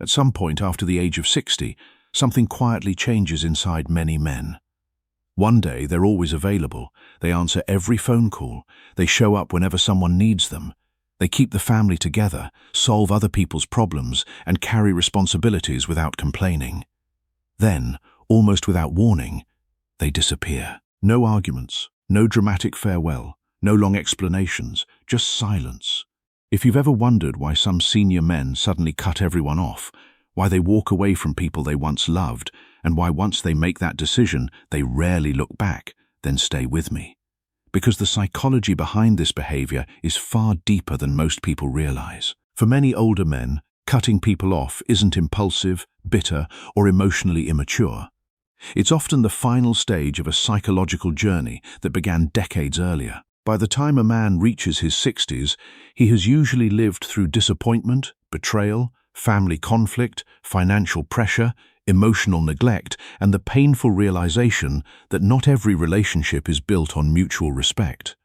At some point after the age of 60, something quietly changes inside many men. One day, they're always available. They answer every phone call. They show up whenever someone needs them. They keep the family together, solve other people's problems, and carry responsibilities without complaining. Then, almost without warning, they disappear. No arguments, no dramatic farewell, no long explanations, just silence. If you've ever wondered why some senior men suddenly cut everyone off, why they walk away from people they once loved, and why once they make that decision, they rarely look back, then stay with me. Because the psychology behind this behavior is far deeper than most people realize. For many older men, cutting people off isn't impulsive, bitter, or emotionally immature. It's often the final stage of a psychological journey that began decades earlier. By the time a man reaches his 60s, he has usually lived through disappointment, betrayal, family conflict, financial pressure, emotional neglect, and the painful realization that not every relationship is built on mutual respect.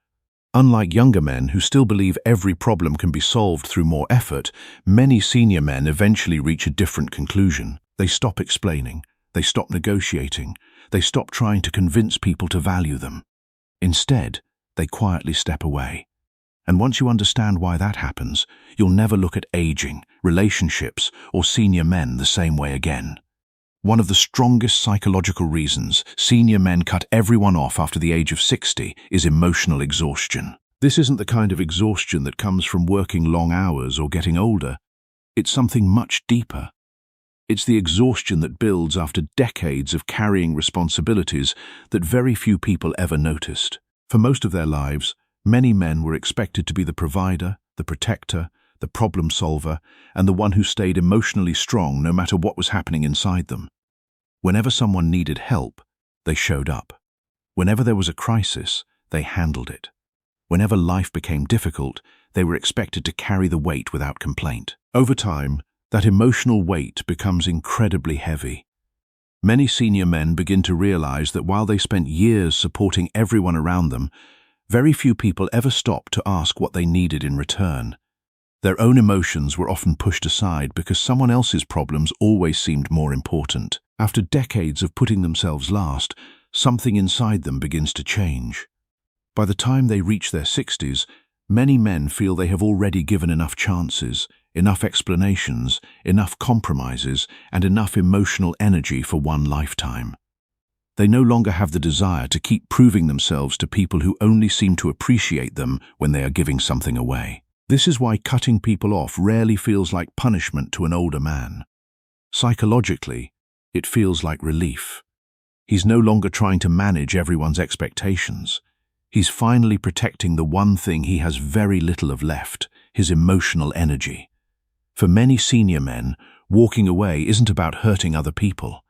Unlike younger men who still believe every problem can be solved through more effort, many senior men eventually reach a different conclusion. They stop explaining, they stop negotiating, they stop trying to convince people to value them. Instead, they quietly step away. And once you understand why that happens, you'll never look at aging, relationships, or senior men the same way again. One of the strongest psychological reasons senior men cut everyone off after the age of 60 is emotional exhaustion. This isn't the kind of exhaustion that comes from working long hours or getting older. It's something much deeper. It's the exhaustion that builds after decades of carrying responsibilities that very few people ever noticed. For most of their lives, many men were expected to be the provider, the protector, the problem solver, and the one who stayed emotionally strong no matter what was happening inside them. Whenever someone needed help, they showed up. Whenever there was a crisis, they handled it. Whenever life became difficult, they were expected to carry the weight without complaint. Over time, that emotional weight becomes incredibly heavy. Many senior men begin to realize that while they spent years supporting everyone around them, very few people ever stopped to ask what they needed in return. Their own emotions were often pushed aside because someone else's problems always seemed more important. After decades of putting themselves last, something inside them begins to change. By the time they reach their 60s, many men feel they have already given enough chances, enough explanations, enough compromises, and enough emotional energy for one lifetime. They no longer have the desire to keep proving themselves to people who only seem to appreciate them when they are giving something away. This is why cutting people off rarely feels like punishment to an older man. Psychologically, it feels like relief. He's no longer trying to manage everyone's expectations. He's finally protecting the one thing he has very little of left, his emotional energy. For many senior men, walking away isn't about hurting other people.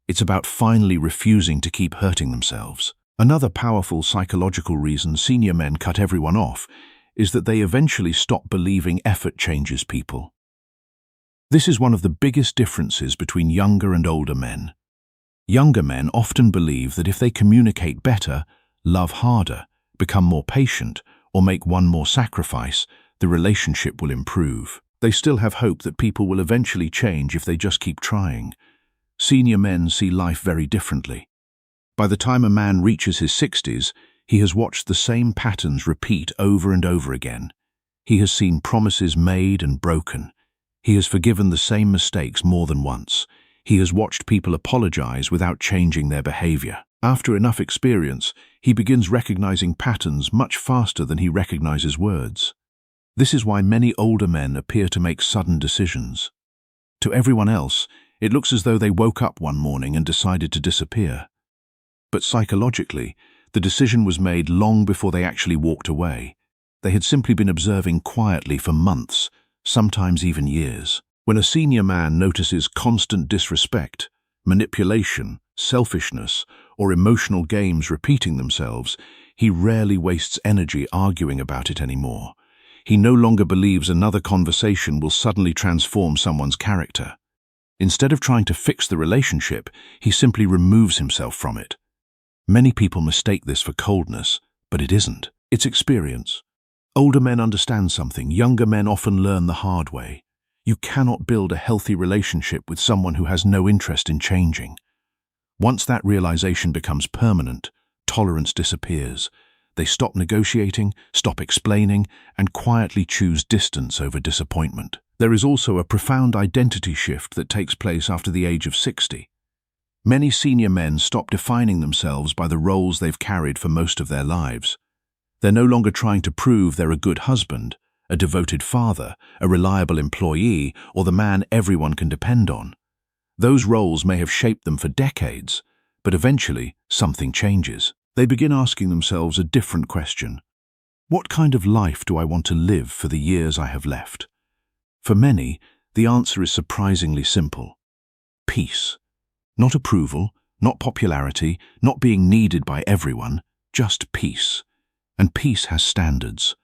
It's about finally refusing to keep hurting themselves. Another powerful psychological reason senior men cut everyone off is that they eventually stop believing effort changes people. This is one of the biggest differences between younger and older men. Younger men often believe that if they communicate better, love harder, become more patient, or make one more sacrifice, the relationship will improve. They still have hope that people will eventually change if they just keep trying. Senior men see life very differently. By the time a man reaches his 60s, he has watched the same patterns repeat over and over again. He has seen promises made and broken. He has forgiven the same mistakes more than once. He has watched people apologize without changing their behavior. After enough experience, he begins recognizing patterns much faster than he recognizes words. This is why many older men appear to make sudden decisions. To everyone else, it looks as though they woke up one morning and decided to disappear. But psychologically, the decision was made long before they actually walked away. They had simply been observing quietly for months, sometimes even years. When a senior man notices constant disrespect, manipulation, selfishness, or emotional games repeating themselves, he rarely wastes energy arguing about it anymore. He no longer believes another conversation will suddenly transform someone's character. Instead of trying to fix the relationship, he simply removes himself from it. Many people mistake this for coldness, but it isn't. It's experience. Older men understand something younger men often learn the hard way. You cannot build a healthy relationship with someone who has no interest in changing. Once that realization becomes permanent, tolerance disappears. They stop negotiating, stop explaining, and quietly choose distance over disappointment. There is also a profound identity shift that takes place after the age of 60. Many senior men stop defining themselves by the roles they've carried for most of their lives. They're no longer trying to prove they're a good husband, a devoted father, a reliable employee, or the man everyone can depend on. Those roles may have shaped them for decades, but eventually something changes. They begin asking themselves a different question. What kind of life do I want to live for the years I have left? For many, the answer is surprisingly simple. Peace. Not approval, not popularity, not being needed by everyone, just peace. And peace has standards.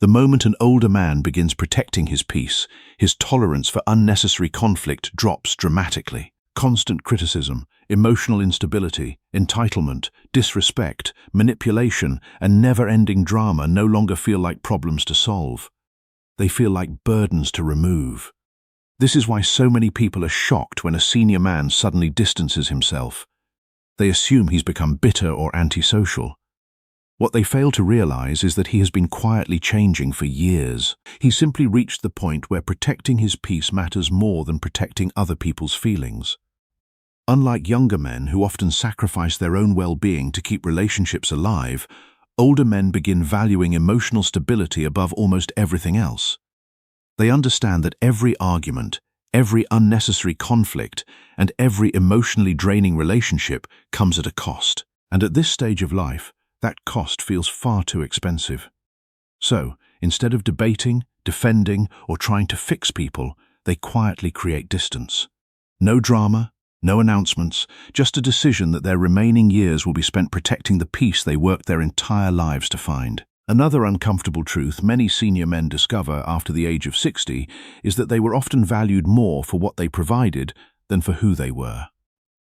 The moment an older man begins protecting his peace, his tolerance for unnecessary conflict drops dramatically. Constant criticism, emotional instability, entitlement, disrespect, manipulation, and never-ending drama no longer feel like problems to solve. They feel like burdens to remove. This is why so many people are shocked when a senior man suddenly distances himself. They assume he's become bitter or antisocial. What they fail to realize is that he has been quietly changing for years. He simply reached the point where protecting his peace matters more than protecting other people's feelings. Unlike younger men who often sacrifice their own well-being to keep relationships alive, older men begin valuing emotional stability above almost everything else. They understand that every argument, every unnecessary conflict, and every emotionally draining relationship comes at a cost. And at this stage of life, that cost feels far too expensive. So, instead of debating, defending, or trying to fix people, they quietly create distance. No drama, no announcements, just a decision that their remaining years will be spent protecting the peace they worked their entire lives to find. Another uncomfortable truth many senior men discover after the age of 60 is that they were often valued more for what they provided than for who they were.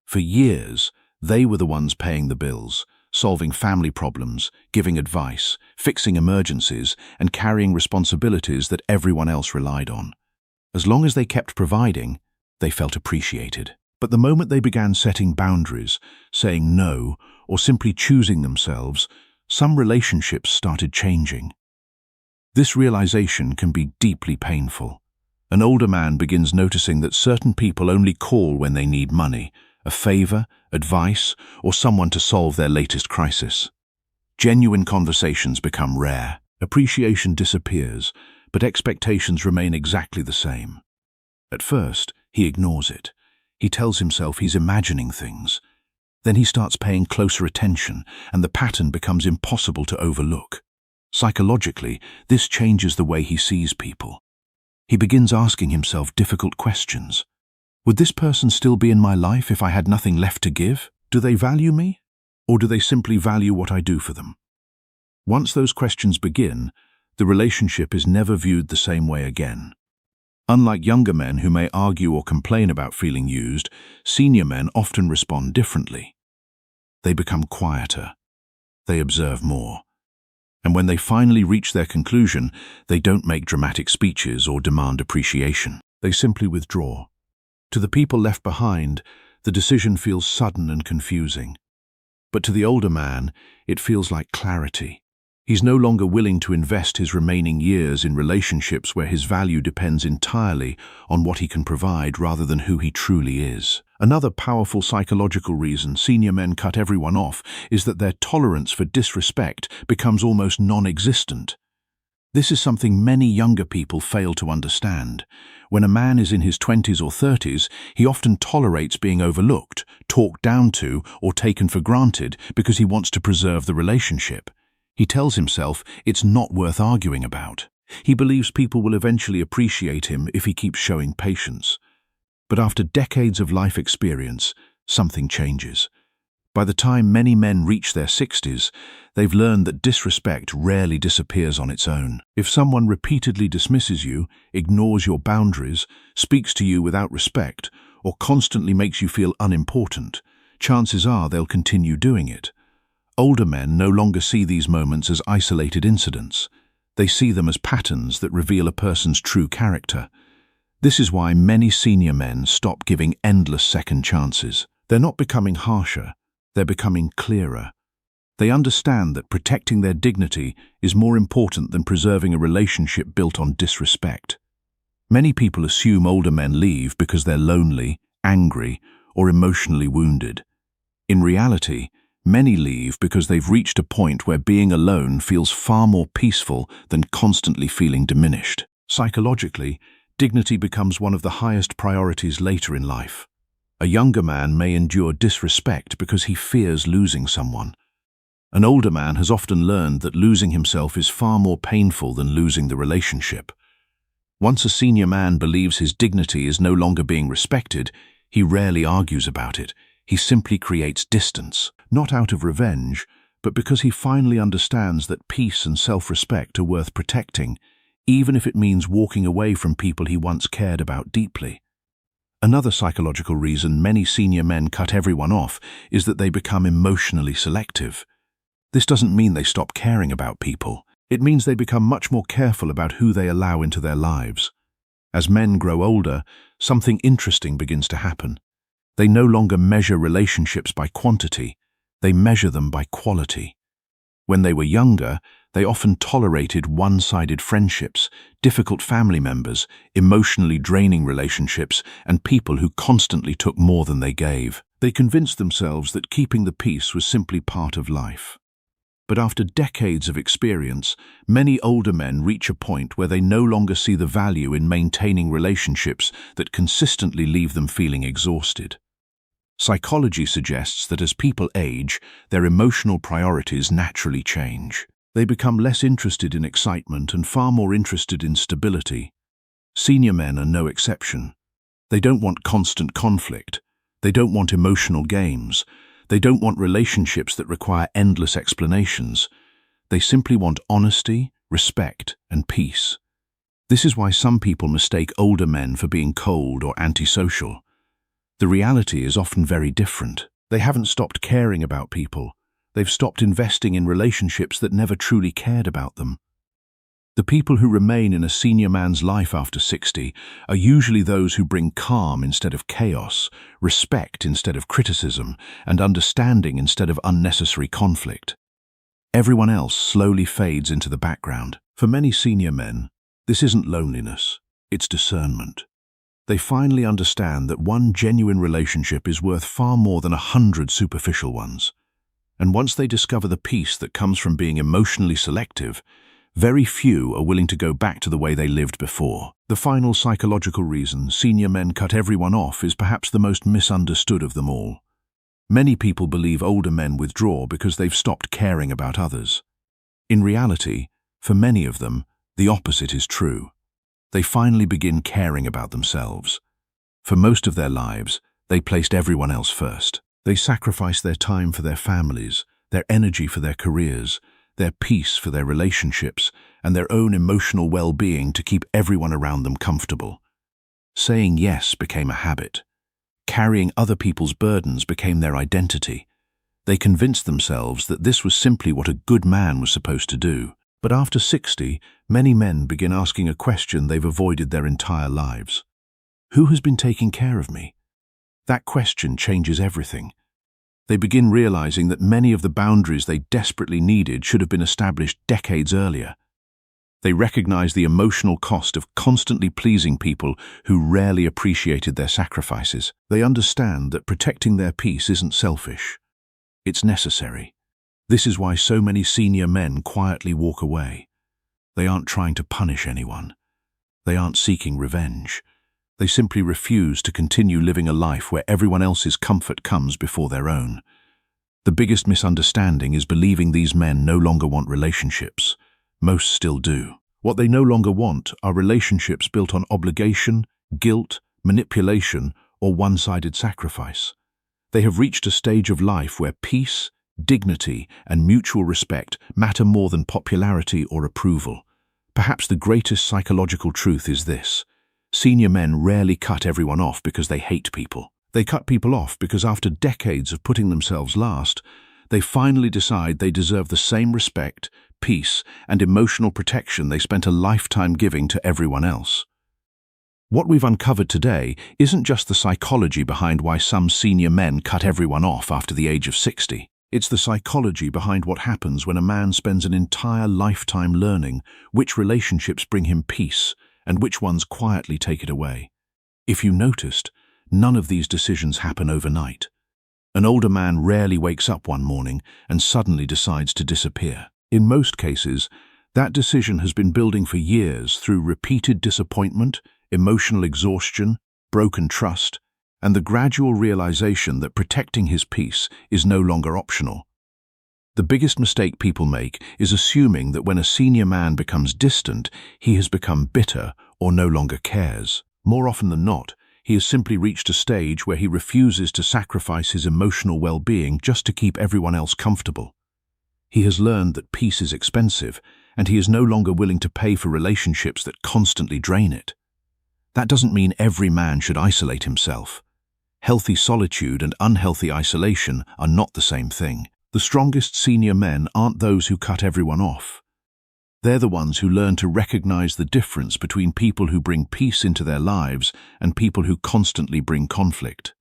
For years, they were the ones paying the bills, solving family problems, giving advice, fixing emergencies, and carrying responsibilities that everyone else relied on. As long as they kept providing, they felt appreciated. But the moment they began setting boundaries, saying no, or simply choosing themselves, some relationships started changing. This realization can be deeply painful. An older man begins noticing that certain people only call when they need money, a favor, advice, or someone to solve their latest crisis. Genuine conversations become rare. Appreciation disappears, but expectations remain exactly the same. At first, he ignores it. He tells himself he's imagining things. Then he starts paying closer attention, and the pattern becomes impossible to overlook. Psychologically, this changes the way he sees people. He begins asking himself difficult questions. Would this person still be in my life if I had nothing left to give? Do they value me? Or do they simply value what I do for them? Once those questions begin, the relationship is never viewed the same way again. Unlike younger men who may argue or complain about feeling used, senior men often respond differently. They become quieter. They observe more. And when they finally reach their conclusion, they don't make dramatic speeches or demand appreciation. They simply withdraw. To the people left behind, the decision feels sudden and confusing. But to the older man, it feels like clarity. He's no longer willing to invest his remaining years in relationships where his value depends entirely on what he can provide rather than who he truly is. Another powerful psychological reason senior men cut everyone off is that their tolerance for disrespect becomes almost non-existent. This is something many younger people fail to understand. When a man is in his 20s or 30s, he often tolerates being overlooked, talked down to, or taken for granted because he wants to preserve the relationship. He tells himself it's not worth arguing about. He believes people will eventually appreciate him if he keeps showing patience. But after decades of life experience, something changes. By the time many men reach their 60s, they've learned that disrespect rarely disappears on its own. If someone repeatedly dismisses you, ignores your boundaries, speaks to you without respect, or constantly makes you feel unimportant, chances are they'll continue doing it. Older men no longer see these moments as isolated incidents. They see them as patterns that reveal a person's true character. This is why many senior men stop giving endless second chances. They're not becoming harsher, they're becoming clearer. They understand that protecting their dignity is more important than preserving a relationship built on disrespect. Many people assume older men leave because they're lonely, angry, or emotionally wounded. In reality, many leave because they've reached a point where being alone feels far more peaceful than constantly feeling diminished. Psychologically, dignity becomes one of the highest priorities later in life. A younger man may endure disrespect because he fears losing someone. An older man has often learned that losing himself is far more painful than losing the relationship. Once a senior man believes his dignity is no longer being respected, he rarely argues about it. He simply creates distance, not out of revenge, but because he finally understands that peace and self-respect are worth protecting, even if it means walking away from people he once cared about deeply. Another psychological reason many senior men cut everyone off is that they become emotionally selective. This doesn't mean they stop caring about people. It means they become much more careful about who they allow into their lives. As men grow older, something interesting begins to happen. They no longer measure relationships by quantity, they measure them by quality. When they were younger, they often tolerated one-sided friendships, difficult family members, emotionally draining relationships, and people who constantly took more than they gave. They convinced themselves that keeping the peace was simply part of life. But after decades of experience, many older men reach a point where they no longer see the value in maintaining relationships that consistently leave them feeling exhausted. Psychology suggests that as people age, their emotional priorities naturally change. They become less interested in excitement and far more interested in stability. Senior men are no exception. They don't want constant conflict. They don't want emotional games. They don't want relationships that require endless explanations. They simply want honesty, respect, and peace. This is why some people mistake older men for being cold or antisocial. The reality is often very different. They haven't stopped caring about people. They've stopped investing in relationships that never truly cared about them. The people who remain in a senior man's life after 60 are usually those who bring calm instead of chaos, respect instead of criticism, and understanding instead of unnecessary conflict. Everyone else slowly fades into the background. For many senior men, this isn't loneliness, it's discernment. They finally understand that one genuine relationship is worth far more than 100 superficial ones. And once they discover the peace that comes from being emotionally selective, very few are willing to go back to the way they lived before. The final psychological reason senior men cut everyone off is perhaps the most misunderstood of them all. Many people believe older men withdraw because they've stopped caring about others. In reality, for many of them, the opposite is true. They finally begin caring about themselves. For most of their lives, they placed everyone else first. They sacrificed their time for their families, their energy for their careers, their peace for their relationships, and their own emotional well-being to keep everyone around them comfortable. Saying yes became a habit. Carrying other people's burdens became their identity. They convinced themselves that this was simply what a good man was supposed to do. But after 60, many men begin asking a question they've avoided their entire lives. Who has been taking care of me? That question changes everything. They begin realizing that many of the boundaries they desperately needed should have been established decades earlier. They recognize the emotional cost of constantly pleasing people who rarely appreciated their sacrifices. They understand that protecting their peace isn't selfish. It's necessary. This is why so many senior men quietly walk away. They aren't trying to punish anyone. They aren't seeking revenge. They simply refuse to continue living a life where everyone else's comfort comes before their own. The biggest misunderstanding is believing these men no longer want relationships. Most still do. What they no longer want are relationships built on obligation, guilt, manipulation, or one-sided sacrifice. They have reached a stage of life where peace, dignity, and mutual respect matter more than popularity or approval. Perhaps the greatest psychological truth is this: senior men rarely cut everyone off because they hate people. They cut people off because after decades of putting themselves last, they finally decide they deserve the same respect, peace, and emotional protection they spent a lifetime giving to everyone else. What we've uncovered today isn't just the psychology behind why some senior men cut everyone off after the age of 60. It's the psychology behind what happens when a man spends an entire lifetime learning which relationships bring him peace and which ones quietly take it away. If you noticed, none of these decisions happen overnight. An older man rarely wakes up one morning and suddenly decides to disappear. In most cases, that decision has been building for years through repeated disappointment, emotional exhaustion, broken trust, and the gradual realization that protecting his peace is no longer optional. The biggest mistake people make is assuming that when a senior man becomes distant, he has become bitter or no longer cares. More often than not, he has simply reached a stage where he refuses to sacrifice his emotional well-being just to keep everyone else comfortable. He has learned that peace is expensive, and he is no longer willing to pay for relationships that constantly drain it. That doesn't mean every man should isolate himself. Healthy solitude and unhealthy isolation are not the same thing. The strongest senior men aren't those who cut everyone off. They're the ones who learn to recognize the difference between people who bring peace into their lives and people who constantly bring conflict.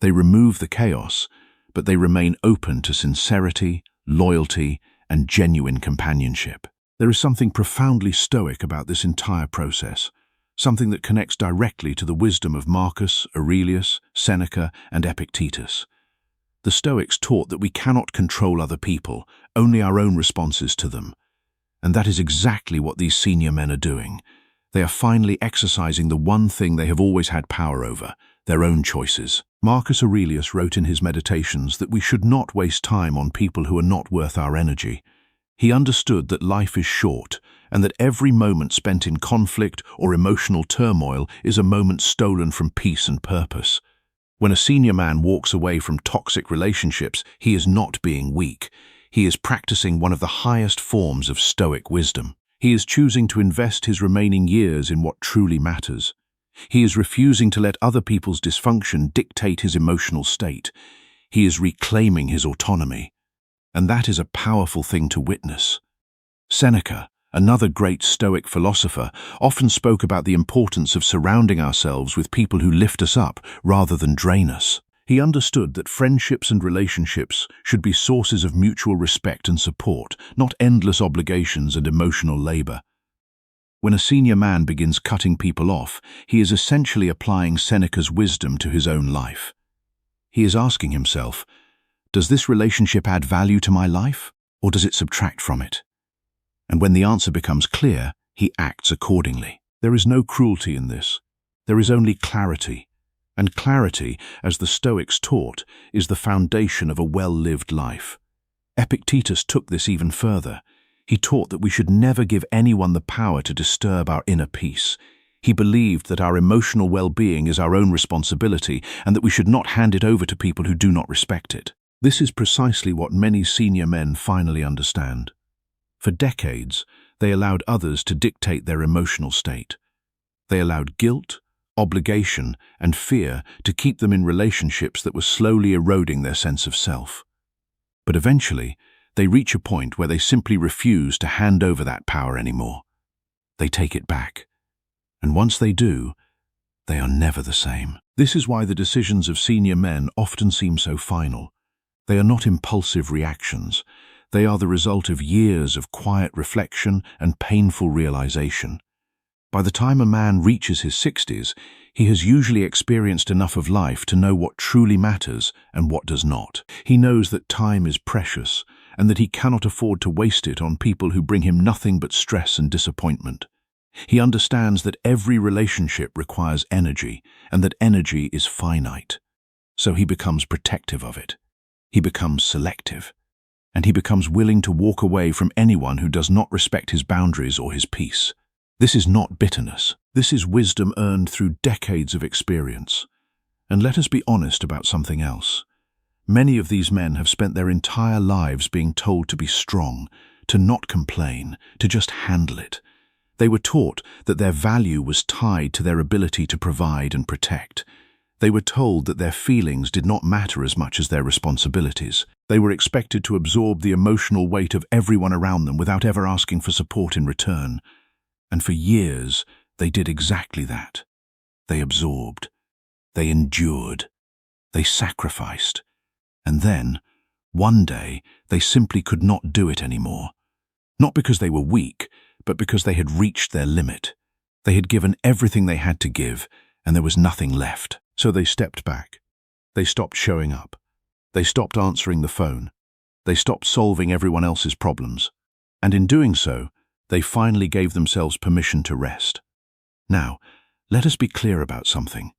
They remove the chaos, but they remain open to sincerity, loyalty, and genuine companionship. There is something profoundly Stoic about this entire process, something that connects directly to the wisdom of Marcus, Aurelius, Seneca, and Epictetus. The Stoics taught that we cannot control other people, only our own responses to them. And that is exactly what these senior men are doing. They are finally exercising the one thing they have always had power over, their own choices. Marcus Aurelius wrote in his Meditations that we should not waste time on people who are not worth our energy. He understood that life is short, and that every moment spent in conflict or emotional turmoil is a moment stolen from peace and purpose. When a senior man walks away from toxic relationships, he is not being weak. He is practicing one of the highest forms of Stoic wisdom. He is choosing to invest his remaining years in what truly matters. He is refusing to let other people's dysfunction dictate his emotional state. He is reclaiming his autonomy. And that is a powerful thing to witness. Seneca, another great Stoic philosopher, often spoke about the importance of surrounding ourselves with people who lift us up rather than drain us. He understood that friendships and relationships should be sources of mutual respect and support, not endless obligations and emotional labor. When a senior man begins cutting people off, he is essentially applying Seneca's wisdom to his own life. He is asking himself, does this relationship add value to my life, or does it subtract from it? And when the answer becomes clear, he acts accordingly. There is no cruelty in this. There is only clarity. And clarity, as the Stoics taught, is the foundation of a well-lived life. Epictetus took this even further. He taught that we should never give anyone the power to disturb our inner peace. He believed that our emotional well-being is our own responsibility and that we should not hand it over to people who do not respect it. This is precisely what many senior men finally understand. For decades, they allowed others to dictate their emotional state. They allowed guilt, obligation, and fear to keep them in relationships that were slowly eroding their sense of self. But eventually, they reach a point where they simply refuse to hand over that power anymore. They take it back. And once they do, they are never the same. This is why the decisions of senior men often seem so final. They are not impulsive reactions. They are the result of years of quiet reflection and painful realization. By the time a man reaches his 60s, he has usually experienced enough of life to know what truly matters and what does not. He knows that time is precious and that he cannot afford to waste it on people who bring him nothing but stress and disappointment. He understands that every relationship requires energy and that energy is finite. So he becomes protective of it. He becomes selective. And he becomes willing to walk away from anyone who does not respect his boundaries or his peace. This is not bitterness. This is wisdom earned through decades of experience. And let us be honest about something else. Many of these men have spent their entire lives being told to be strong, to not complain, to just handle it. They were taught that their value was tied to their ability to provide and protect. They were told that their feelings did not matter as much as their responsibilities. They were expected to absorb the emotional weight of everyone around them without ever asking for support in return. And for years, they did exactly that. They absorbed. They endured. They sacrificed. And then, one day, they simply could not do it anymore. Not because they were weak, but because they had reached their limit. They had given everything they had to give, and there was nothing left. So they stepped back. They stopped showing up. They stopped answering the phone. They stopped solving everyone else's problems. And in doing so, they finally gave themselves permission to rest. Now, let us be clear about something.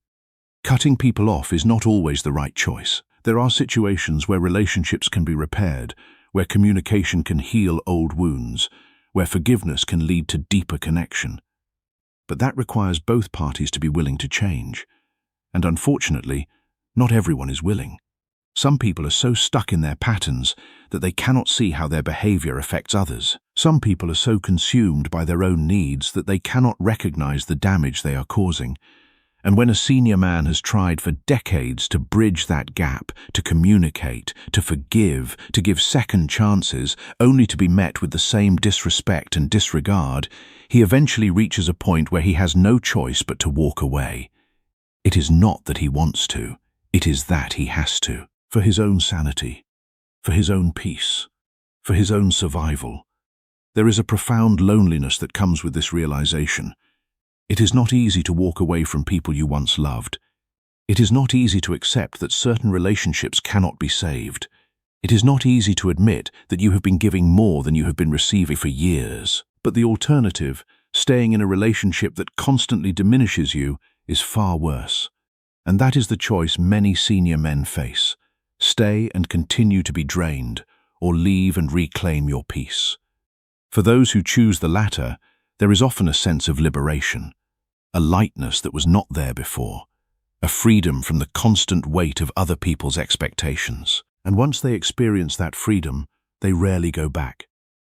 Cutting people off is not always the right choice. There are situations where relationships can be repaired, where communication can heal old wounds, where forgiveness can lead to deeper connection. But that requires both parties to be willing to change. And unfortunately, not everyone is willing. Some people are so stuck in their patterns that they cannot see how their behavior affects others. Some people are so consumed by their own needs that they cannot recognize the damage they are causing. And when a senior man has tried for decades to bridge that gap, to communicate, to forgive, to give second chances, only to be met with the same disrespect and disregard, he eventually reaches a point where he has no choice but to walk away. It is not that he wants to, it is that he has to. For his own sanity, for his own peace, for his own survival. There is a profound loneliness that comes with this realization. It is not easy to walk away from people you once loved. It is not easy to accept that certain relationships cannot be saved. It is not easy to admit that you have been giving more than you have been receiving for years. But the alternative, staying in a relationship that constantly diminishes you, is far worse. And that is the choice many senior men face. Stay and continue to be drained, or leave and reclaim your peace. For those who choose the latter, there is often a sense of liberation, a lightness that was not there before, a freedom from the constant weight of other people's expectations. And once they experience that freedom, they rarely go back.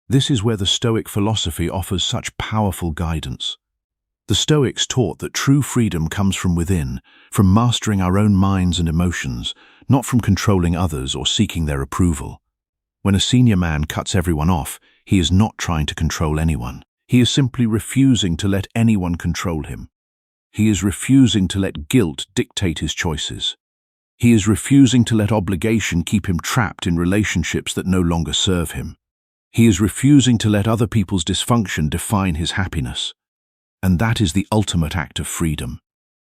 This is where the Stoic philosophy offers such powerful guidance. The Stoics taught that true freedom comes from within, from mastering our own minds and emotions, not from controlling others or seeking their approval. When a senior man cuts everyone off, he is not trying to control anyone. He is simply refusing to let anyone control him. He is refusing to let guilt dictate his choices. He is refusing to let obligation keep him trapped in relationships that no longer serve him. He is refusing to let other people's dysfunction define his happiness. And that is the ultimate act of freedom.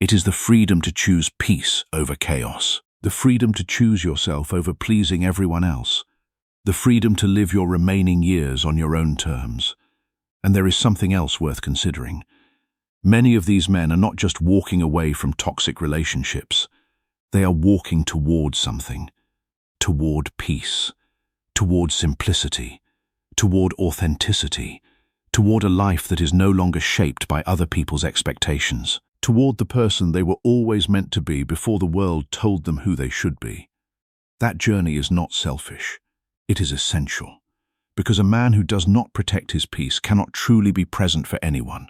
It is the freedom to choose peace over chaos. The freedom to choose yourself over pleasing everyone else. The freedom to live your remaining years on your own terms. And there is something else worth considering. Many of these men are not just walking away from toxic relationships. They are walking toward something. Toward peace. Toward simplicity. Toward authenticity. Toward a life that is no longer shaped by other people's expectations. Toward the person they were always meant to be before the world told them who they should be. That journey is not selfish. It is essential. Because a man who does not protect his peace cannot truly be present for anyone.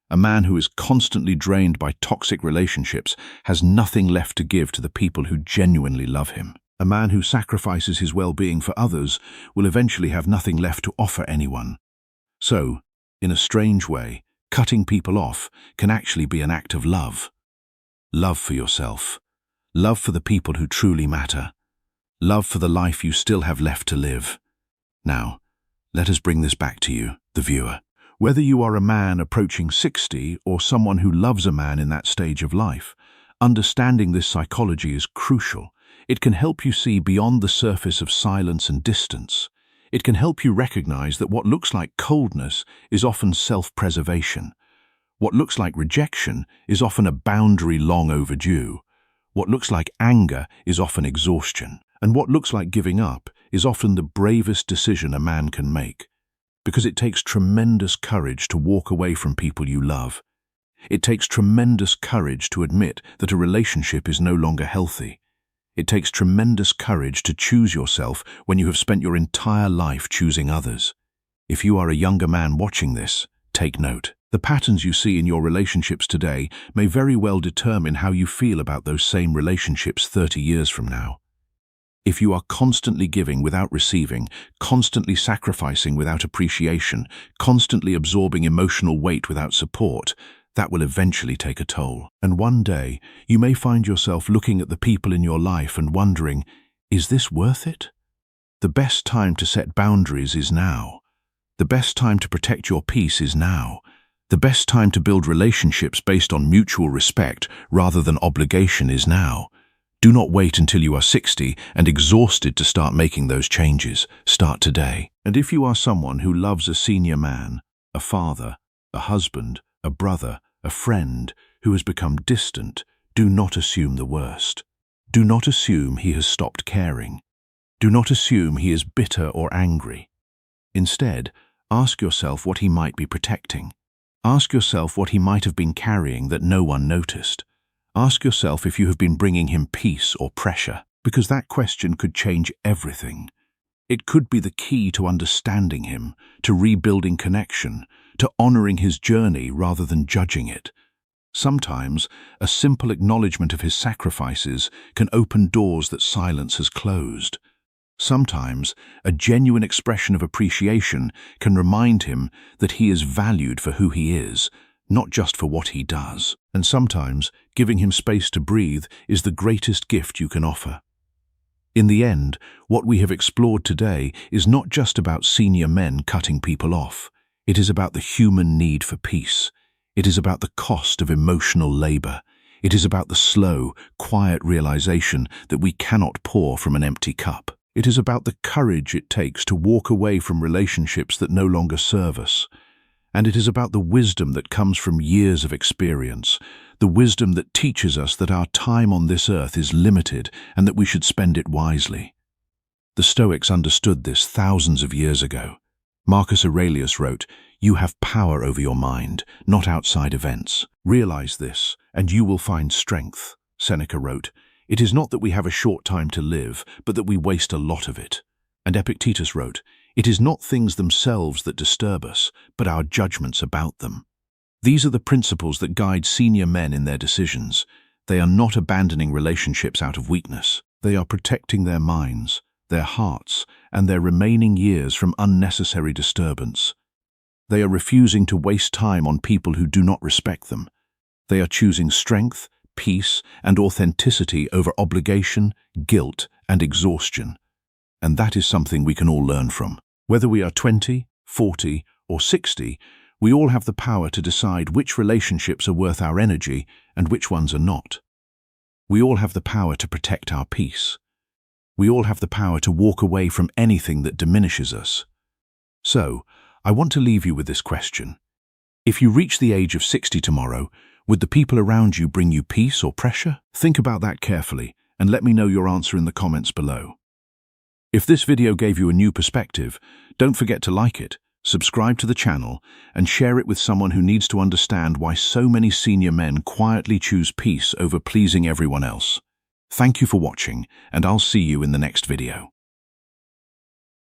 A man who is constantly drained by toxic relationships has nothing left to give to the people who genuinely love him. A man who sacrifices his well-being for others will eventually have nothing left to offer anyone. So, in a strange way, cutting people off can actually be an act of love. Love for yourself. Love for the people who truly matter. Love for the life you still have left to live. Now, let us bring this back to you, the viewer. Whether you are a man approaching 60 or someone who loves a man in that stage of life, understanding this psychology is crucial. It can help you see beyond the surface of silence and distance. It can help you recognize that what looks like coldness is often self-preservation. What looks like rejection is often a boundary long overdue. What looks like anger is often exhaustion. And what looks like giving up is often the bravest decision a man can make. Because it takes tremendous courage to walk away from people you love. It takes tremendous courage to admit that a relationship is no longer healthy. It takes tremendous courage to choose yourself when you have spent your entire life choosing others. If you are a younger man watching this, take note. The patterns you see in your relationships today may very well determine how you feel about those same relationships 30 years from now. If you are constantly giving without receiving, constantly sacrificing without appreciation, constantly absorbing emotional weight without support, that will eventually take a toll. And one day, you may find yourself looking at the people in your life and wondering, is this worth it? The best time to set boundaries is now. The best time to protect your peace is now. The best time to build relationships based on mutual respect rather than obligation is now. Do not wait until you are 60 and exhausted to start making those changes. Start today. And if you are someone who loves a senior man, a father, a husband, a brother, a friend who has become distant, do not assume the worst. Do not assume he has stopped caring. Do not assume he is bitter or angry. Instead, ask yourself what he might be protecting. Ask yourself what he might have been carrying that no one noticed. Ask yourself if you have been bringing him peace or pressure, because that question could change everything. It could be the key to understanding him, to rebuilding connection, to honoring his journey rather than judging it. Sometimes, a simple acknowledgement of his sacrifices can open doors that silence has closed. Sometimes, a genuine expression of appreciation can remind him that he is valued for who he is, not just for what he does. And sometimes, giving him space to breathe is the greatest gift you can offer. In the end, what we have explored today is not just about senior men cutting people off. It is about the human need for peace. It is about the cost of emotional labor. It is about the slow, quiet realization that we cannot pour from an empty cup. It is about the courage it takes to walk away from relationships that no longer serve us. And it is about the wisdom that comes from years of experience, the wisdom that teaches us that our time on this earth is limited and that we should spend it wisely. The Stoics understood this thousands of years ago. Marcus Aurelius wrote, "You have power over your mind, not outside events. Realize this, and you will find strength." Seneca wrote, "It is not that we have a short time to live, but that we waste a lot of it." And Epictetus wrote, "It is not things themselves that disturb us, but our judgments about them." These are the principles that guide senior men in their decisions. They are not abandoning relationships out of weakness. They are protecting their minds, their hearts, and their remaining years from unnecessary disturbance. They are refusing to waste time on people who do not respect them. They are choosing strength, peace, and authenticity over obligation, guilt, and exhaustion. And that is something we can all learn from. Whether we are 20, 40, or 60, we all have the power to decide which relationships are worth our energy and which ones are not. We all have the power to protect our peace. We all have the power to walk away from anything that diminishes us. So, I want to leave you with this question. If you reach the age of 60 tomorrow, would the people around you bring you peace or pressure? Think about that carefully and let me know your answer in the comments below. If this video gave you a new perspective, don't forget to like it, subscribe to the channel, and share it with someone who needs to understand why so many senior men quietly choose peace over pleasing everyone else. Thank you for watching, and I'll see you in the next video.